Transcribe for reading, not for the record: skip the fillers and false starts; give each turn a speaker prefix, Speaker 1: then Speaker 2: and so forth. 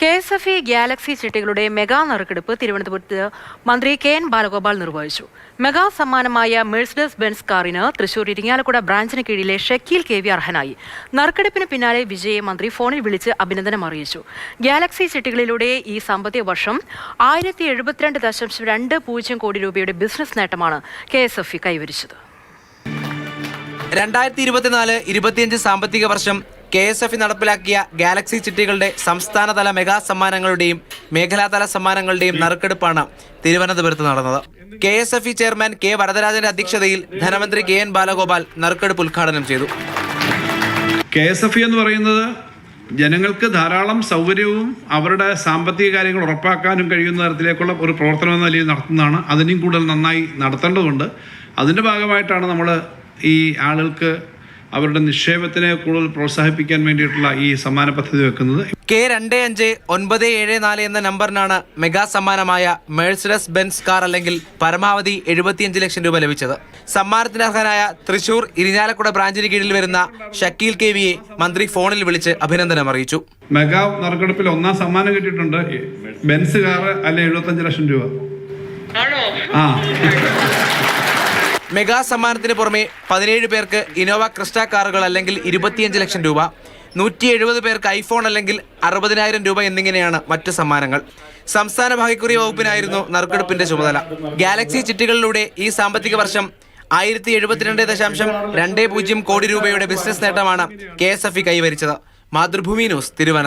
Speaker 1: KSFE Galaxy ചിട്ടികളുടെ mega നറുക്കെടുപ്പ് തിരുവനന്തപുരത്ത് മന്ത്രി KN ബാലഗോപാൽ നിർവഹിച്ചു. മെഗാ സമ്മാനമായ മെഴ്സിഡസ് ബെൻസ് കാറിന് തൃശൂർ ഇരിങ്ങാലക്കുട ബ്രാഞ്ചിന് കീഴിലെ ഷക്കീൽ KV അർഹനായി. നറുക്കെടുപ്പിന് പിന്നാലെ വിജയെ മന്ത്രി ഫോണിൽ വിളിച്ച് അഭിനന്ദനം അറിയിച്ചു. ഗാലക്സി ചിട്ടികളിലൂടെ ഈ സാമ്പത്തിക വർഷം 1072.20 കോടി രൂപയുടെ ബിസിനസ് നേട്ടമാണ് KSFE കൈവരിച്ചത്.
Speaker 2: 2024-25 സാമ്പത്തിക വർഷം KSFE നടപ്പിലാക്കിയ ഗാലക്സി ചിട്ടികളുടെ സംസ്ഥാനതല മെഗാ സമ്മാനങ്ങളുടെയും മേഖലാതല സമ്മാനങ്ങളുടെയും നറുക്കെടുപ്പാണ് തിരുവനന്തപുരത്ത് നടന്നത്. KSFE chairman K. വരദരാജന്റെ അധ്യക്ഷതയിൽ ധനമന്ത്രി KN ബാലഗോപാൽ നറുക്കെടുപ്പ് ഉദ്ഘാടനം ചെയ്തു.
Speaker 3: KSFE എന്ന് പറയുന്നത് ജനങ്ങൾക്ക് ധാരാളം സൗകര്യവും അവരുടെ സാമ്പത്തിക കാര്യങ്ങൾ ഉറപ്പാക്കാനും കഴിയുന്ന തരത്തിലേക്കുള്ള ഒരു പ്രവർത്തനം എന്ന നിലയിൽ നടത്തുന്നതാണ്. അതിനും കൂടുതൽ നന്നായി നടത്തേണ്ടതുണ്ട്. അതിൻ്റെ ഭാഗമായിട്ടാണ് നമ്മൾ ഈ ആളുകൾക്ക് അവരുടെ നിക്ഷേപത്തിനെ കൂടുതൽ പ്രോത്സാഹിപ്പിക്കാൻ വേണ്ടിയിട്ടുള്ള ഈ സമ്മാന പദ്ധതി വെക്കുന്നത്.
Speaker 2: K259974 എന്ന നമ്പറിനാണ് മെഗാ സമ്മാനമായ മെഴ്സിഡസ് ബെൻസ് കാർ അല്ലെങ്കിൽ പരമാവധി 75 ലക്ഷം രൂപ ലഭിച്ചത്. സമ്മാനത്തിന് അർഹനായ തൃശൂർ ഇരിഞ്ഞാലക്കുട ബ്രാഞ്ചിന് കീഴിൽ വരുന്ന ഷക്കീൽ KVയെ മന്ത്രി ഫോണിൽ വിളിച്ച് അഭിനന്ദനം അറിയിച്ചു.
Speaker 3: മെഗാ നറുക്കെടുപ്പിൽ ഒന്നാം സമ്മാനം കിട്ടിയിട്ടുണ്ട്. ബെൻസ് കാർ അല്ലെ 75 ലക്ഷം രൂപ.
Speaker 2: മെഗാ സമ്മാനത്തിന് പുറമെ 17 പേർക്ക് ഇനോവ ക്രിസ്റ്റ കാറുകൾ അല്ലെങ്കിൽ 25 ലക്ഷം രൂപ, 170 പേർക്ക് ഐഫോൺ അല്ലെങ്കിൽ 60,000 രൂപ എന്നിങ്ങനെയാണ് മറ്റ് സമ്മാനങ്ങൾ. സംസ്ഥാന ഭാഗ്യക്കുറി വകുപ്പിനായിരുന്നു നറുക്കെടുപ്പിന്റെ ചുമതല. ഗാലക്സി ചിട്ടികളിലൂടെ ഈ സാമ്പത്തിക വർഷം 1072.20 കോടി രൂപയുടെ ബിസിനസ് നേട്ടമാണ് KSFE കൈവരിച്ചത്. മാതൃഭൂമി ന്യൂസ്, തിരുവനന്തപുരം.